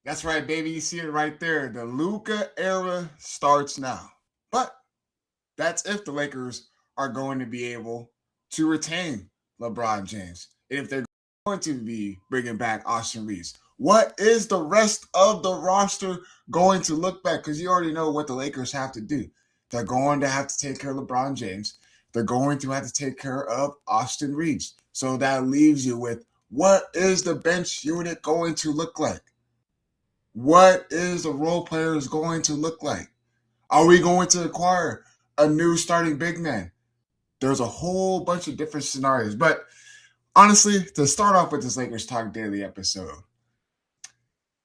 That's right, baby. You see it right there. The Luka era starts now. But that's if the Lakers are going to be able to retain LeBron James. And if they're going to be bringing back Austin Reaves. What is the rest of the roster going to look back? Because you already know what the Lakers have to do. They're going to have to take care of LeBron James. They're going to have to take care of Austin Reaves. So that leaves you with, what is the bench unit going to look like? What is the role players going to look like? Are we going to acquire a new starting big man? There's a whole bunch of different scenarios. But honestly, to start off with this Lakers Talk Daily episode,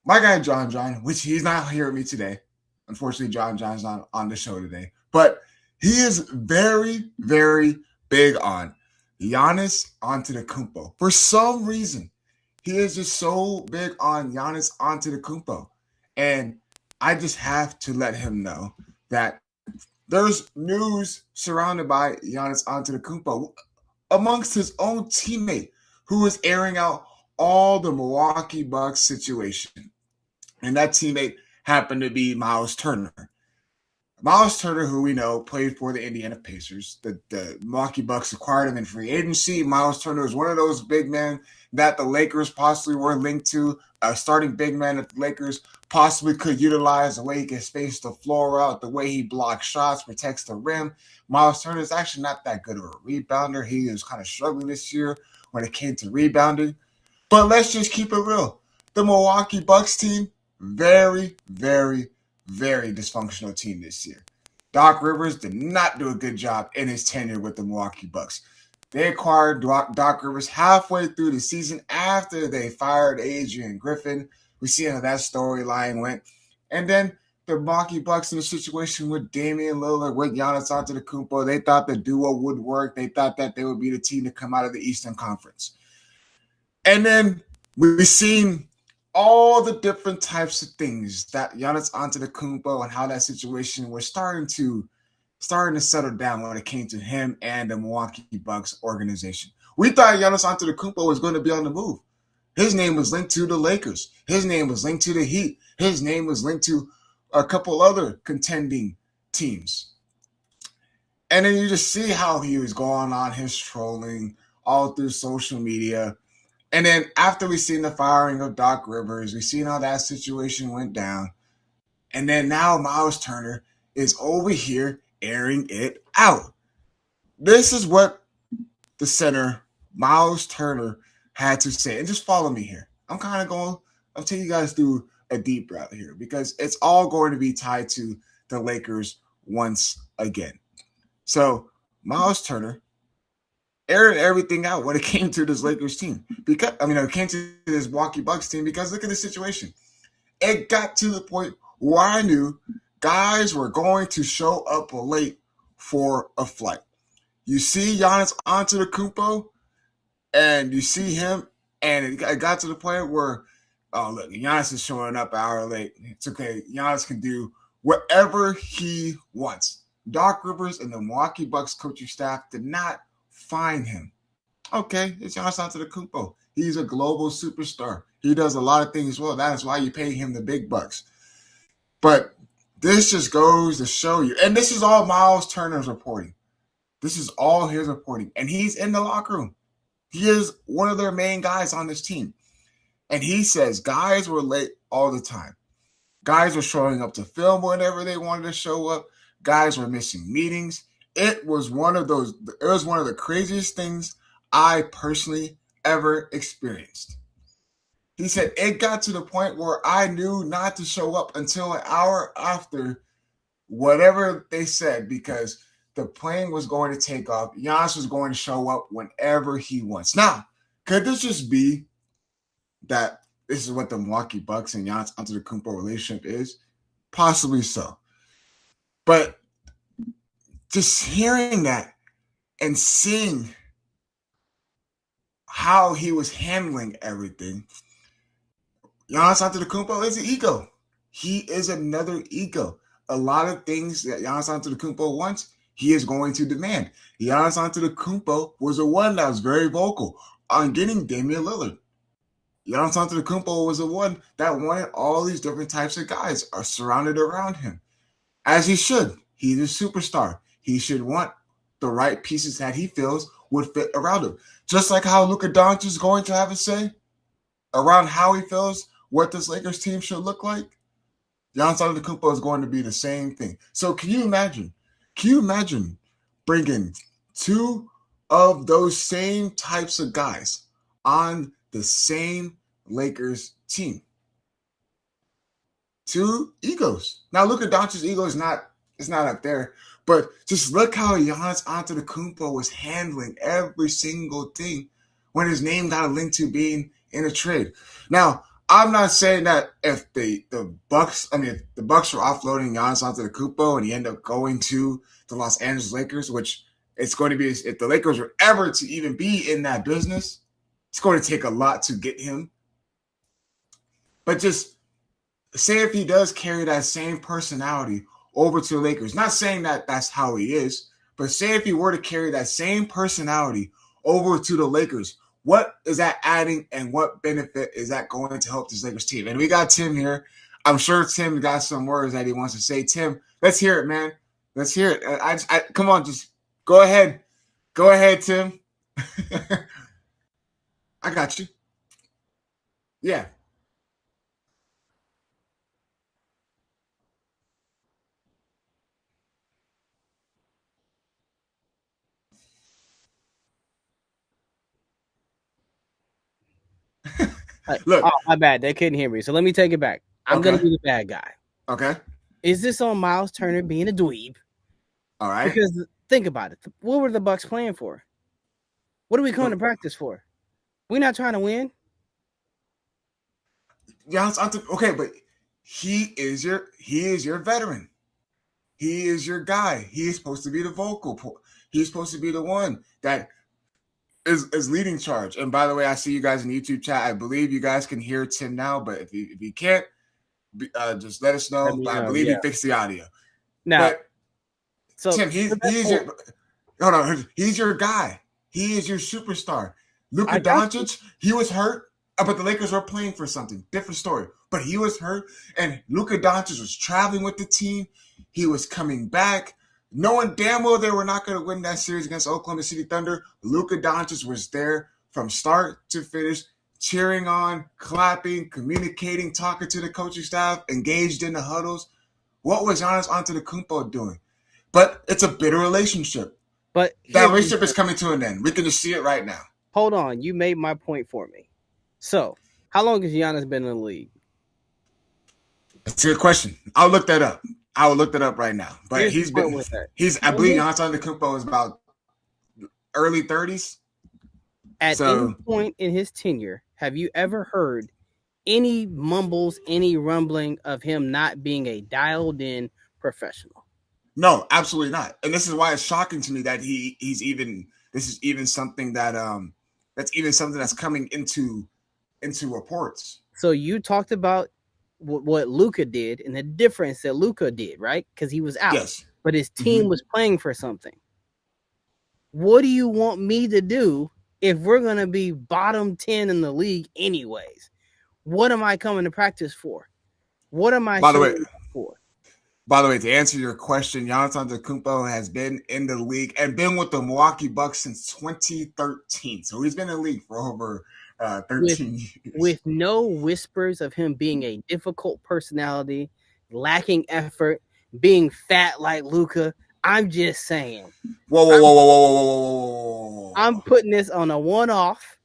my guy John, which he's not here with me today. Unfortunately, John's not on the show today. But he is very, very big on Giannis Antetokounmpo. For some reason, he is just so big on Giannis Antetokounmpo. And I just have to let him know that there's news surrounded by Giannis Antetokounmpo amongst his own teammate who is airing out all the Milwaukee Bucks situation. And that teammate happened to be Miles Turner. Miles Turner, who we know played for the Indiana Pacers. The Milwaukee Bucks acquired him in free agency. Miles Turner is one of those big men that the Lakers possibly were linked to, a starting big man that the Lakers possibly could utilize, the way he can space the floor out, the way he blocks shots, protects the rim. Miles Turner is actually not that good of a rebounder. He is kind of struggling this year when it came to rebounding. But let's just keep it real. The Milwaukee Bucks team, very, very, very dysfunctional team this year. Doc Rivers did not do a good job in his tenure with the Milwaukee Bucks. They acquired Doc Rivers halfway through the season after they fired Adrian Griffin. We see how that storyline went. And then the Milwaukee Bucks in a situation with Damian Lillard, with Giannis Antetokounmpo, they thought the duo would work. They thought that they would be the team to come out of the Eastern Conference. And then we've seen all the different types of things that Giannis Antetokounmpo and how that situation was starting to settle down when it came to him and the Milwaukee Bucks organization. We thought Giannis Antetokounmpo was going to be on the move. His name was linked to the Lakers. His name was linked to the Heat. His name was linked to a couple other contending teams. And then you just see how he was going on his trolling all through social media. And then after we seen the firing of Doc Rivers, we seen how that situation went down. And then now Miles Turner is over here airing it out. This is what the center, Miles Turner, had to say. And just follow me here. I'm taking you guys through a deep route here because it's all going to be tied to the Lakers once again. So Miles Turner aired everything out when it came to this Lakers team. It came to this Milwaukee Bucks team because look at the situation. It got to the point where I knew guys were going to show up late for a flight. You see Giannis Antetokounmpo, and you see him, and it got to the point where, oh, look, Giannis is showing up an hour late. It's okay. Giannis can do whatever he wants. Doc Rivers and the Milwaukee Bucks coaching staff did not find him. Okay, it's Giannis Antetokounmpo. He's a global superstar. He does a lot of things well. That is why you pay him the big bucks. But this just goes to show you, and this is all Miles Turner's reporting. This is all his reporting, and he's in the locker room. He is one of their main guys on this team. And he says guys were late all the time. Guys were showing up to film whenever they wanted to show up. Guys were missing meetings. It was one of the craziest things I personally ever experienced. He said it got to the point where I knew not to show up until an hour after whatever they said because the plane was going to take off. Giannis was going to show up whenever he wants. Now, could this just be that this is what the Milwaukee Bucks and Giannis Antetokounmpo relationship is? Possibly so. But just hearing that and seeing how he was handling everything, Giannis Antetokounmpo is an ego. He is another ego. A lot of things that Giannis Antetokounmpo wants, he is going to demand. Giannis Antetokounmpo was the one that was very vocal on getting Damian Lillard. Giannis Antetokounmpo was the one that wanted all these different types of guys are surrounded around him. As he should. He's a superstar. He should want the right pieces that he feels would fit around him. Just like how Luka Doncic is going to have a say around how he feels what this Lakers team should look like. Giannis Antetokounmpo is going to be the same thing. So can you imagine? Can you imagine bringing two of those same types of guys on the same Lakers team? Two egos. Now, Luka Doncic's ego is not up there, but just look how Giannis Antetokounmpo was handling every single thing when his name got linked to being in a trade. Now, I'm not saying that if the Bucks were offloading Giannis Antetokounmpo and he ended up going to the Los Angeles Lakers, which it's going to be if the Lakers were ever to even be in that business, it's going to take a lot to get him. But just say if he does carry that same personality over to the Lakers, not saying that that's how he is, but say if he were to carry that same personality over to the Lakers, what is that adding and what benefit is that going to help this Lakers team? And we got Tim here. I'm sure Tim got some words that he wants to say. Tim, let's hear it, man. Let's hear it. Come on, just go ahead. Go ahead, Tim. I got you. Yeah. Look. Oh, my bad. They couldn't hear me. So let me take it back. I'm going to be the bad guy. Okay. Is this on Miles Turner being a dweeb? All right. Because think about it. What were the Bucks playing for? What are we going to practice for? We're not trying to win. Okay, but he is your veteran. He is your guy. He is supposed to be the vocal. He's supposed to be the one that is leading charge. And by the way, I see you guys in the YouTube chat. I believe you guys can hear Tim now, but if you can't, just let us know. I believe he fixed the audio. Now, so Tim, he's your guy. He is your superstar. Luka Doncic, he was hurt, but the Lakers were playing for something. Different story. But he was hurt, and Luka Doncic was traveling with the team. He was coming back. Knowing damn well they were not going to win that series against Oklahoma City Thunder, Luka Doncic was there from start to finish, cheering on, clapping, communicating, talking to the coaching staff, engaged in the huddles. What was Giannis Antetokounmpo doing? But it's a bitter relationship. But that relationship is coming to an end. We can just see it right now. Hold on. You made my point for me. So, how long has Giannis been in the league? That's a good question. I'll look that up. I will look that up right now. But I believe Giannis Antetokounmpo is about early 30s. At any point in his tenure, have you ever heard any mumbles, any rumbling of him not being a dialed-in professional? No, absolutely not. And this is why it's shocking to me that this is even something that's coming into reports. So you talked about what Luka did and the difference that Luka did, right? Because he was out. Yes. But his team was playing for something. What do you want me to do if we're going to be bottom 10 in the league anyways? What am I coming to practice for? What am I for? By the way, to answer your question, Giannis Antetokounmpo has been in the league and been with the Milwaukee Bucks since 2013. So he's been in the league for over 13 years. With no whispers of him being a difficult personality, lacking effort, being fat like Luka. I'm just saying. Whoa. I'm putting this on a one-off,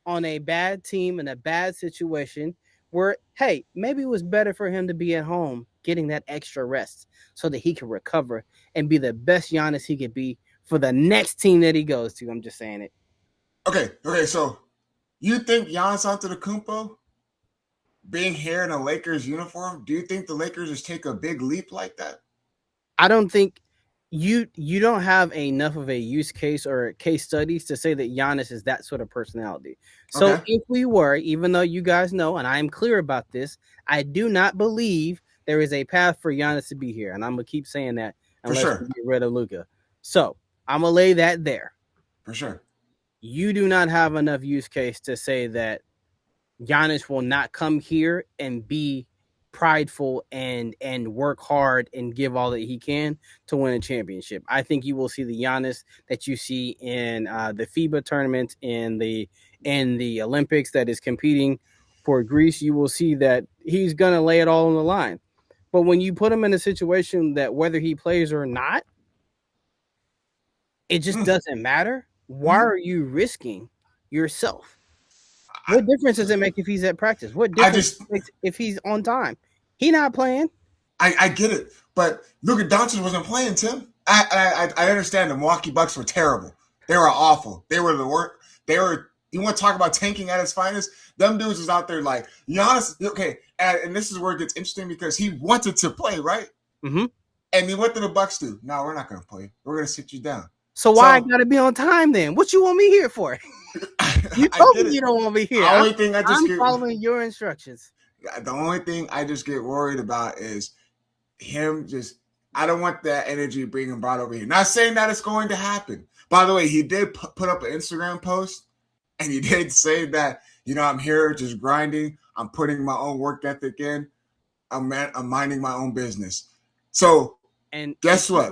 on a bad team in a bad situation where, hey, maybe it was better for him to be at home getting that extra rest so that he can recover and be the best Giannis he could be for the next team that he goes to. I'm just saying it. Okay, so you think Giannis Antetokounmpo being here in a Lakers uniform, do you think the Lakers just take a big leap like that? I don't think you don't have enough of a use case or case studies to say that Giannis is that sort of personality. So if we were, even though you guys know, and I am clear about this, I do not believe there is a path for Giannis to be here. And I'm going to keep saying that unless we get rid of Luka. So I'm going to lay that there. For sure. You do not have enough use case to say that Giannis will not come here and be prideful and work hard and give all that he can to win a championship. I think you will see the Giannis that you see in the FIBA tournament, in the Olympics, that is competing for Greece. You will see that he's gonna lay it all on the line. But when you put him in a situation that whether he plays or not, it just doesn't matter. Why are you risking yourself? What difference does it make if he's at practice? What difference makes if he's on time? He not playing. I get it, but Luka Doncic wasn't playing, Tim. I understand the Milwaukee Bucks were terrible. They were awful. They were the worst. They were. You want to talk about tanking at its finest? Them dudes was out there like Giannis. Okay, and this is where it gets interesting because he wanted to play, right? Mm-hmm. And what did the Bucks do? No, we're not going to play. We're going to sit you down. So why I got to be on time then? What you want me here for? You told me you don't want me here. The only thing I'm following your instructions. The only thing I just get worried about is him just. I don't want that energy being brought over here. Not saying that it's going to happen. By the way, he did put up an Instagram post, and he did say that, I'm here just grinding. I'm putting my own work ethic in. I'm minding my own business. So, and guess what?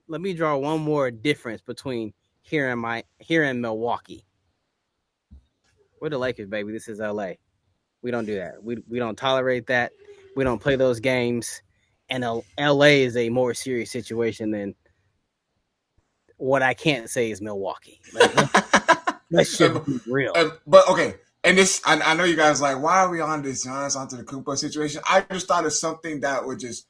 Let me draw one more difference between here and Milwaukee. We're the Lakers, baby. This is LA. We don't do that. We don't tolerate that. We don't play those games. And LA is a more serious situation than what I can't say is Milwaukee. Let's just be real. But okay, and this, I know you guys like, why are we on this Giannis Antetokounmpo situation? I just thought of something that would just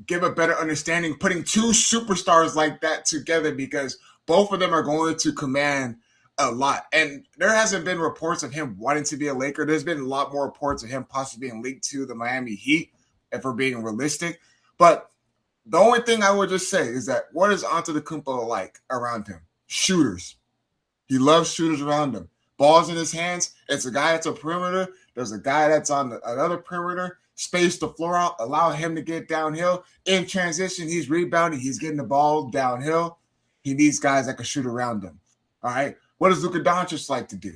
give a better understanding, putting two superstars like that together, because both of them are going to command a lot. And there hasn't been reports of him wanting to be a Laker. There's been a lot more reports of him possibly being linked to the Miami Heat, if we're being realistic. But the only thing I would just say is that what is Antetokounmpo like around him? Shooters. He loves shooters around him. Balls in his hands. It's a guy that's a perimeter. There's a guy that's on another perimeter. Space the floor out. Allow him to get downhill. In transition, he's rebounding. He's getting the ball downhill. He needs guys that can shoot around him. All right? What does Luka Doncic like to do?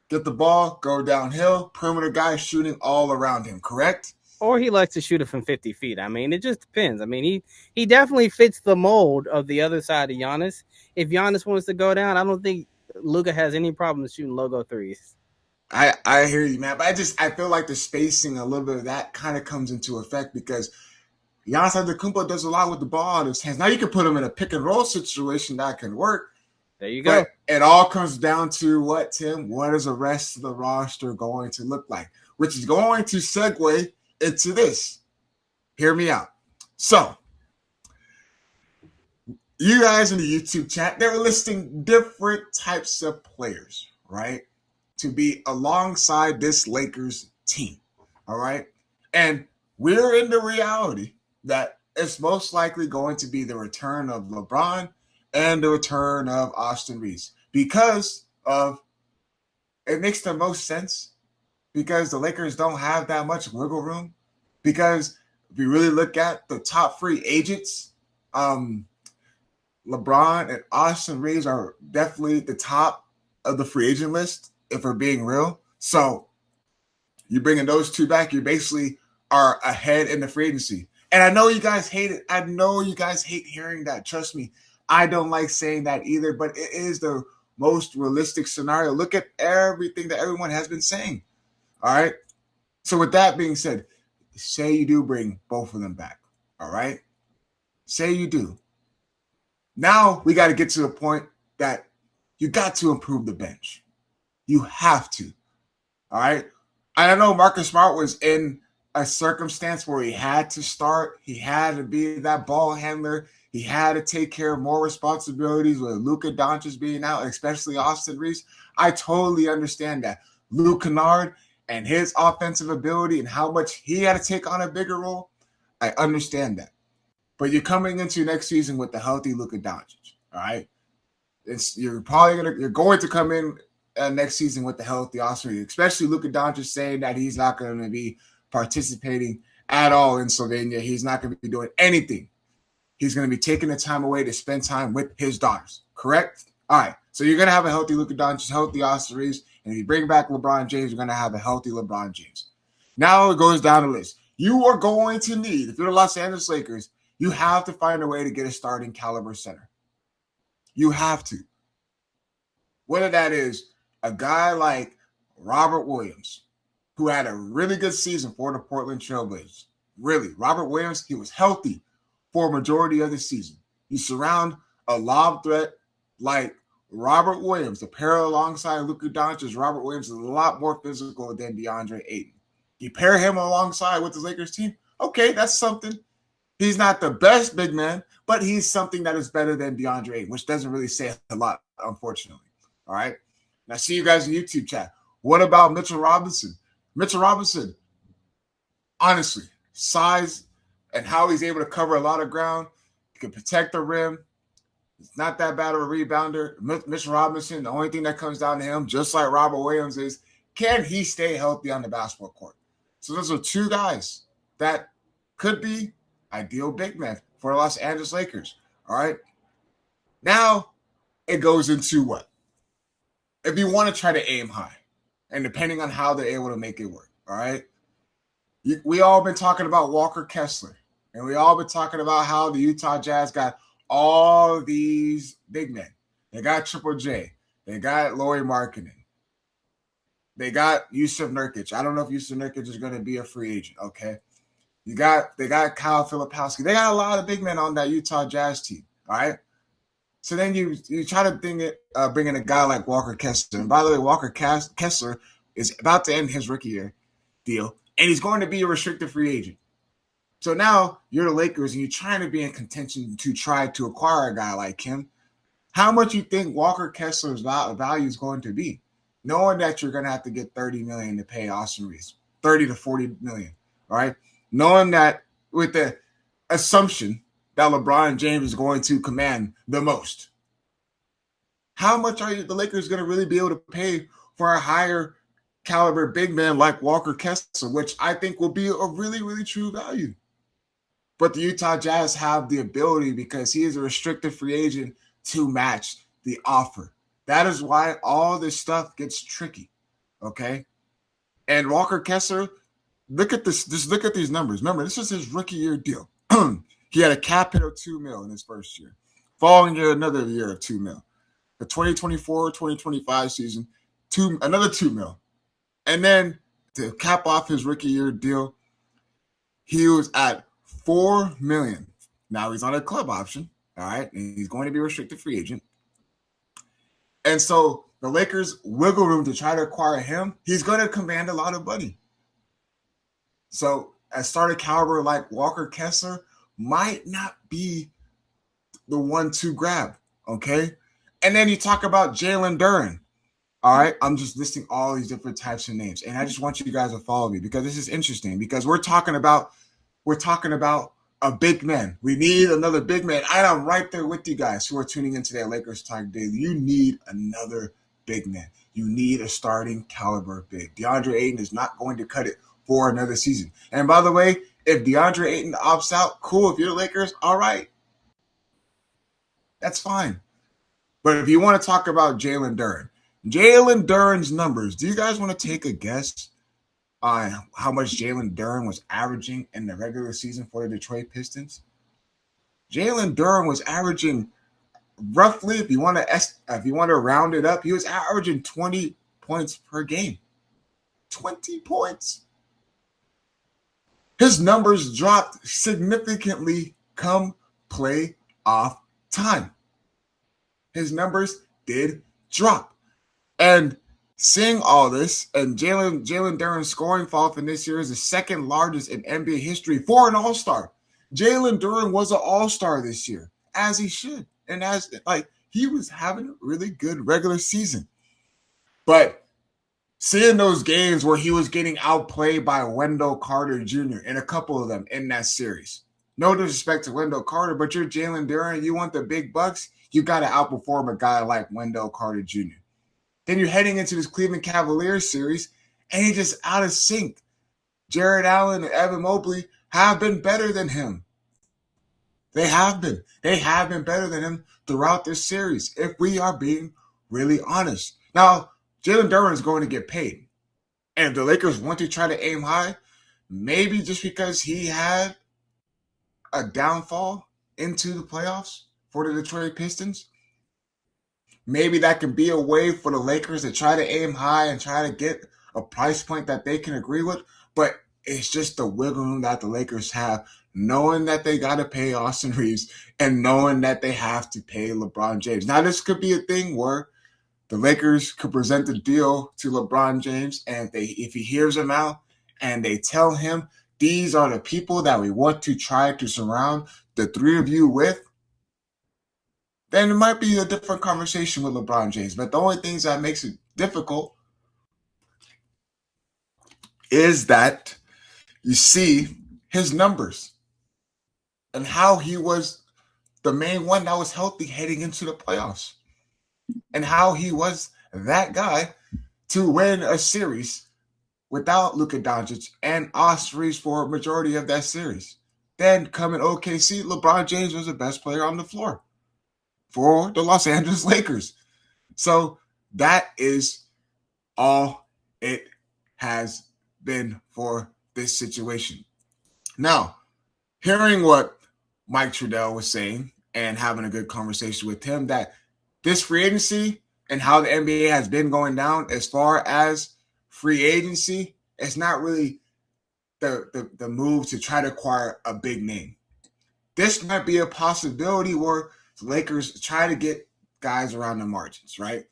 Get the ball, go downhill. Perimeter guy shooting all around him, correct? Or he likes to shoot it from 50 feet. I mean, it just depends. I mean, he definitely fits the mold of the other side of Giannis. If Giannis wants to go down, I don't think Luka has any problem shooting logo threes. I hear you, man. But I feel like the spacing, a little bit of that kind of comes into effect because Giannis Antetokounmpo does a lot with the ball in his hands. Now you can put him in a pick and roll situation that can work. There you go. But it all comes down to what, Tim? What is the rest of the roster going to look like? Which is going to segue into this. Hear me out. So, you guys in the YouTube chat, they were listing different types of players, right? To be alongside this Lakers team, all right? And we're in the reality that it's most likely going to be the return of LeBron and the return of Austin Reaves because of it makes the most sense because the Lakers don't have that much wiggle room. Because if you really look at the top free agents, LeBron and Austin Reaves are definitely the top of the free agent list, if we're being real. So you're bringing those two back, you basically are ahead in the free agency. And I know you guys hate it. I know you guys hate hearing that. Trust me, I don't like saying that either, but it is the most realistic scenario. Look at everything that everyone has been saying. All right. So with that being said, say you do bring both of them back. All right. Say you do. Now we got to get to the point that you got to improve the bench. You have to. All right. I know Marcus Smart was in a circumstance where he had to start. He had to be that ball handler. He had to take care of more responsibilities with Luka Doncic being out, especially Austin Reaves. I totally understand that. Luke Kennard and his offensive ability and how much he had to take on a bigger role, I understand that. But you're coming into next season with the healthy Luka Doncic, all right? You're going to come in next season with the healthy Austin Reaves, especially Luka Doncic saying that he's not going to be participating at all in Slovenia. He's not going to be doing anything. He's going to be taking the time away to spend time with his daughters, correct? All right, so you're going to have a healthy Luka Doncic, healthy Austin Reaves, And if you bring back LeBron James, you're going to have a healthy LeBron James. Now it goes down the list. You are going to need, if you're the Los Angeles Lakers, you have to find a way to get a starting caliber center. You have to. Whether that is a guy like Robert Williams, who had a really good season for the Portland Trailblazers. Really, Robert Williams, he was healthy for a majority of the season. You surround a lob threat like Robert Williams, to pair alongside Luka Doncic. Robert Williams is a lot more physical than DeAndre Ayton. You pair him alongside with the Lakers team, okay, that's something. He's not the best big man, but he's something that is better than DeAndre Ayton, which doesn't really say a lot, unfortunately. All right? Now, see you guys in YouTube chat. What about Mitchell Robinson? Mitchell Robinson, honestly, size and how he's able to cover a lot of ground. He can protect the rim. He's not that bad of a rebounder. Mitchell Robinson, the only thing that comes down to him, just like Robert Williams, is can he stay healthy on the basketball court? So those are two guys that could be ideal big men for the Los Angeles Lakers. All right. Now it goes into what? If you want to try to aim high, and depending on how they're able to make it work, all right? We all been talking about Walker Kessler, and we all been talking about how the Utah Jazz got all these big men. They got Triple J. They got Lauri Markkanen. They got Yusuf Nurkic. I don't know if Yusuf Nurkic is going to be a free agent, okay? They got Kyle Filipowski. They got a lot of big men on that Utah Jazz team, all right? So then you try to bring in a guy like Walker Kessler. And by the way, Walker Kessler is about to end his rookie year deal, and he's going to be a restricted free agent. So now you're the Lakers, and you're trying to be in contention to try to acquire a guy like him. How much you think Walker Kessler's value is going to be, knowing that you're going to have to get $30 million to pay Austin Reaves, $30 to $40 million, all right? Knowing that with the assumption that LeBron James is going to command the most. How much are the Lakers going to really be able to pay for a higher caliber big man like Walker Kessler, which I think will be a really, really true value? But the Utah Jazz have the ability, because he is a restricted free agent, to match the offer. That is why all this stuff gets tricky, okay? And Walker Kessler, look at this. Just look at these numbers. Remember, this is his rookie year deal. He had a cap hit of $2 million in his first year. Following year, another year of $2 million. The 2024-2025 season, another $2 million. And then to cap off his rookie year deal, he was at $4 million. Now he's on a club option, all right, and he's going to be a restricted free agent. And so the Lakers' wiggle room to try to acquire him, he's going to command a lot of money. So a starter caliber like Walker Kessler might not be the one to grab, okay? And then you talk about Jalen Duren. All right, I'm just listing all these different types of names, and I just want you guys to follow me, because this is interesting, because we're talking about a big man. We need another big man. And I'm right there with you guys who are tuning in today at Lakers Talk Daily. You need another big man. You need a starting caliber big. DeAndre Ayton is not going to cut it for another season. And by the way, if DeAndre Ayton opts out, cool. If you're the Lakers, all right. That's fine. But if you want to talk about Jalen Duren's numbers, do you guys want to take a guess on how much Jalen Duren was averaging in the regular season for the Detroit Pistons? Jalen Duren was averaging roughly, if you want to round it up, he was averaging 20 points per game. 20 points. His numbers dropped significantly come playoff time. His numbers did drop. And seeing all this, and Jalen Duren's scoring fall from this year is the second largest in NBA history for an all-star. Jalen Duren was an all-star this year, as he should. And he was having a really good regular season. But seeing those games where he was getting outplayed by Wendell Carter Jr. in a couple of them in that series. No disrespect to Wendell Carter, but you're Jalen Duren, you want the big bucks, you got to outperform a guy like Wendell Carter Jr. Then you're heading into this Cleveland Cavaliers series, and he's just out of sync. Jared Allen and Evan Mobley have been better than him. They have been. They have been better than him throughout this series, if we are being really honest. Now, Jalen Duren is going to get paid. And if the Lakers want to try to aim high, maybe just because he had a downfall into the playoffs for the Detroit Pistons, maybe that can be a way for the Lakers to try to aim high and try to get a price point that they can agree with. But it's just the wiggle room that the Lakers have, knowing that they got to pay Austin Reaves and knowing that they have to pay LeBron James. Now, this could be a thing where the Lakers could present the deal to LeBron James, and if he hears them out and they tell him, these are the people that we want to try to surround the three of you with, then it might be a different conversation with LeBron James. But the only things that makes it difficult is that you see his numbers and how he was the main one that was healthy heading into the playoffs and how he was that guy to win a series without Luka Doncic and Austin Reaves for a majority of that series. Then coming OKC, LeBron James was the best player on the floor for the Los Angeles Lakers. So that is all it has been for this situation. Now, hearing what Mike Trudell was saying and having a good conversation with him, that this free agency and how the NBA has been going down as far as free agency, it's not really the move to try to acquire a big name. This might be a possibility where the Lakers try to get guys around the margins, right?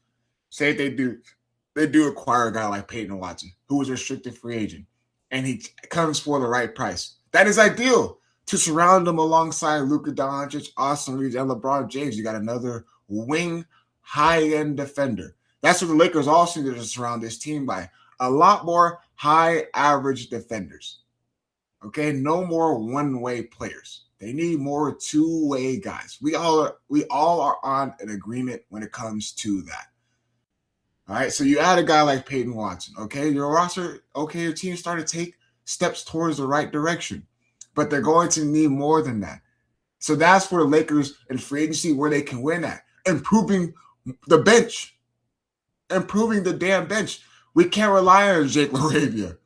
Say they do acquire a guy like Peyton Watson, who was a restricted free agent, and he comes for the right price. That is ideal to surround him alongside Luka Doncic, Austin Reaves, and LeBron James. You got another wing, high-end defender. That's what the Lakers also need to surround this team by. A lot more high-average defenders. Okay, no more one-way players. They need more two-way guys. We all are on an agreement when it comes to that. All right, so you add a guy like Peyton Watson. Okay, your roster, your team started to take steps towards the right direction, but they're going to need more than that. So that's for the Lakers in free agency where they can win at. Improving the bench. Improving the damn bench. We can't rely on Jake LaRavia.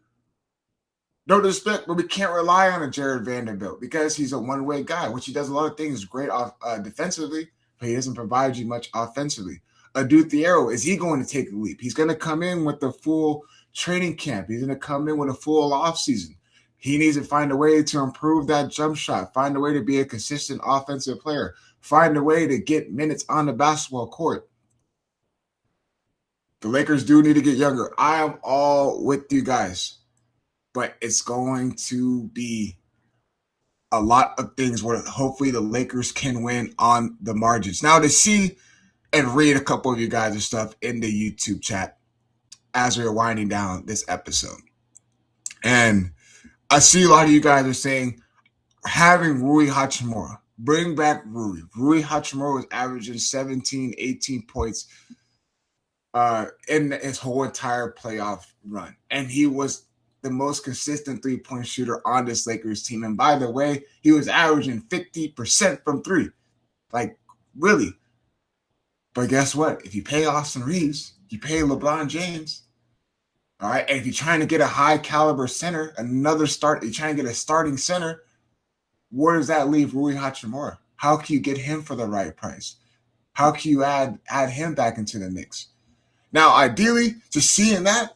No disrespect, but we can't rely on a Jared Vanderbilt because he's a one-way guy, which he does a lot of things great defensively, but he doesn't provide you much offensively. Adu Thiero, is he going to take a leap? He's going to come in with the full training camp. He's going to come in with a full offseason. He needs to find a way to improve that jump shot, find a way to be a consistent offensive player, find a way to get minutes on the basketball court. The Lakers do need to get younger. I am all with you guys, but it's going to be a lot of things where hopefully the Lakers can win on the margins. Now, to see and read a couple of you guys' stuff in the YouTube chat as we're winding down this episode. And I see a lot of you guys are saying having Rui Hachimura, bring back Rui. Rui Hachimura was averaging 17, 18 points in his whole entire playoff run. And he was the most consistent three-point shooter on this Lakers team. And by the way, he was averaging 50% from three. Like, really. But guess what? If you pay Austin Reaves, you pay LeBron James. All right. And if you're trying to get a high caliber center, you're trying to get a starting center, where does that leave Rui Hachimura? How can you get him for the right price? How can you add him back into the mix? Now, ideally, just seeing that,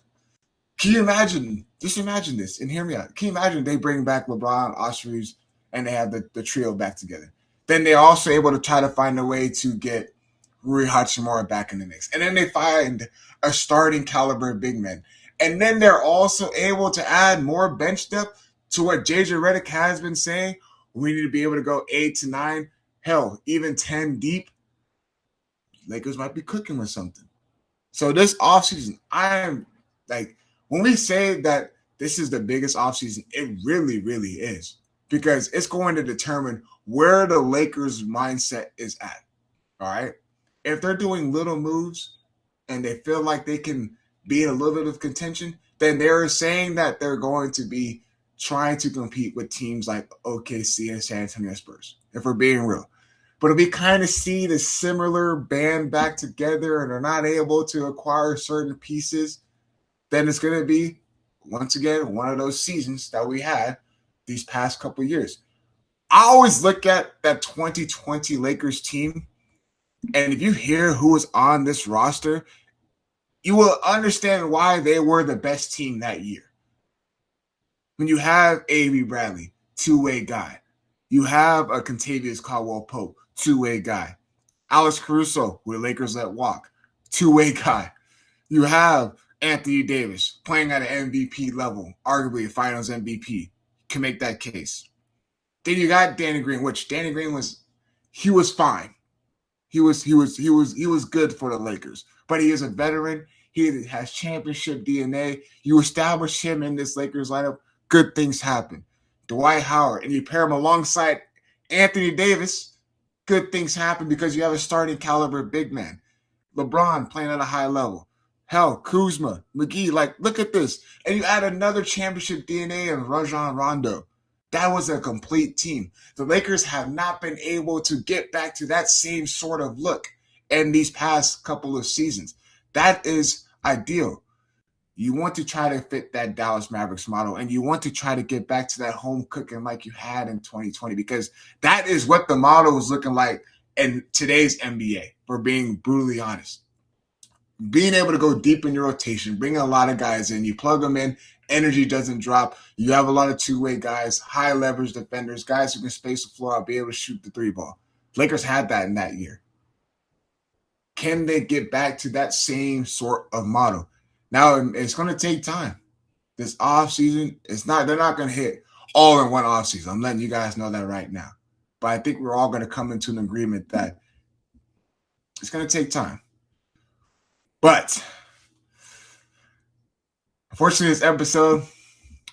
can you imagine? Just imagine this and hear me out. Can you imagine they bring back LeBron, Austin Reaves, and they have the trio back together? Then they're also able to try to find a way to get Rui Hachimura back in the mix. And then they find a starting caliber big man. And then they're also able to add more bench depth to what JJ Redick has been saying. We need to be able to go 8 to 9, hell, even 10 deep. Lakers might be cooking with something. So this offseason, I am like, when we say that this is the biggest offseason, it really, really is. Because it's going to determine where the Lakers' mindset is at. All right? If they're doing little moves and they feel like they can be in a little bit of contention, then they're saying that they're going to be trying to compete with teams like OKC and San Antonio Spurs, if we're being real. But if we kind of see the similar band back together and are not able to acquire certain pieces, then it's going to be, once again, one of those seasons that we had these past couple years. I always look at that 2020 Lakers team, and if you hear who was on this roster, you will understand why they were the best team that year. When you have A.B. Bradley, two-way guy. You have a Kentavious Caldwell-Pope, two-way guy. Alex Caruso, who the Lakers let walk, two-way guy. You have Anthony Davis playing at an MVP level, arguably a Finals MVP. Can make that case. Then you got Danny Green, which Danny Green was fine. He was good for the Lakers, but he is a veteran. He has championship DNA. You establish him in this Lakers lineup, good things happen. Dwight Howard, and you pair him alongside Anthony Davis, good things happen because you have a starting caliber big man. LeBron playing at a high level. Hell, Kuzma, McGee, like, look at this. And you add another championship DNA of Rajon Rondo. That was a complete team. The Lakers have not been able to get back to that same sort of look in these past couple of seasons. That is ideal. You want to try to fit that Dallas Mavericks model, and you want to try to get back to that home cooking like you had in 2020, because that is what the model is looking like in today's NBA, for being brutally honest. Being able to go deep in your rotation, bring a lot of guys in, you plug them in, energy doesn't drop. You have a lot of two-way guys, high leverage defenders, guys who can space the floor out, be able to shoot the three ball. Lakers had that in that year. Can they get back to that same sort of model? Now, it's going to take time. This offseason, they're not going to hit all in one offseason. I'm letting you guys know that right now. But I think we're all going to come into an agreement that it's going to take time. But unfortunately, this episode,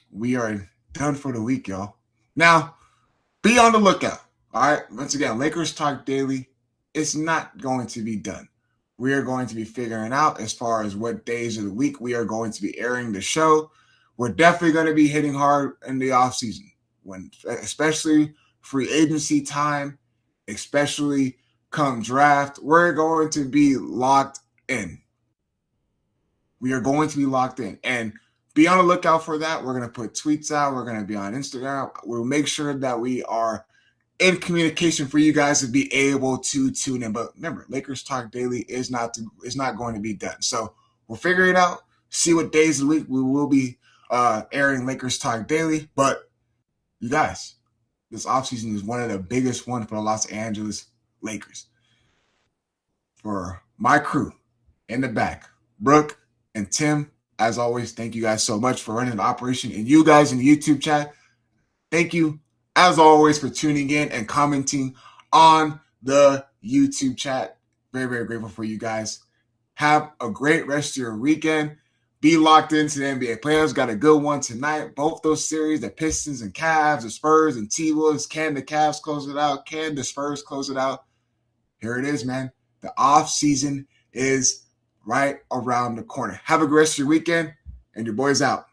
we are done for the week, y'all. Now, be on the lookout. All right. Once again, Lakers Talk Daily. It's not going to be done. We are going to be figuring out as far as what days of the week we are going to be airing the show. We're definitely going to be hitting hard in the offseason, especially free agency time, especially come draft. We're going to be locked in. We are going to be locked in. And be on the lookout for that. We're going to put tweets out. We're going to be on Instagram. We'll make sure that we are in communication for you guys to be able to tune in. But remember, Lakers Talk Daily is not going to be done. So we'll figure it out, see what days of the week we will be airing Lakers Talk Daily. But you guys, this offseason is one of the biggest ones for the Los Angeles Lakers. For my crew in the back, Brooke and Tim, as always, thank you guys so much for running the operation. And you guys in the YouTube chat, thank you, as always, for tuning in and commenting on the YouTube chat. Very, very grateful for you guys. Have a great rest of your weekend. Be locked into the NBA playoffs. Got a good one tonight. Both those series, the Pistons and Cavs, the Spurs and T-Wolves. Can the Cavs close it out? Can the Spurs close it out? Here it is, man. The off season is right around the corner. Have a great rest of your weekend, and your boy's out.